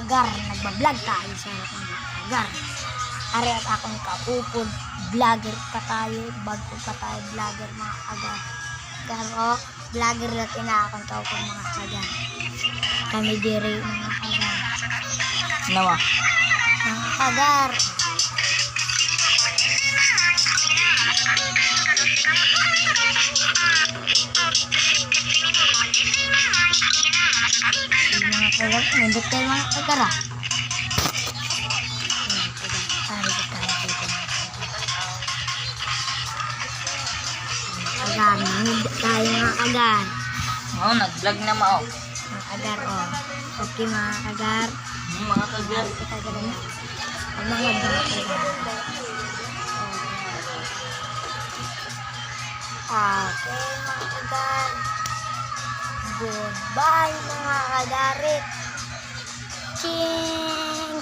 kagar, nagbablog tayo sa mga kagar. Ari at akong kaupod, vlogger pa tayo, bago pa tayo vlogger mga kagar. Pero vlogger natin na akong kaupod mga kagar. Kami diri mga kagar. Nawa. Mga kagar. Mga kagar, nandito tayo mga kagar ah. Agar, nandito tayo mga kagar. Oo, nag-vlog na mao. Mga kagar oh. Okay mga kagar. Mga kagar. Ang mga kagar. Okay mga kagar. Goodbye mga kagarit. Cheers!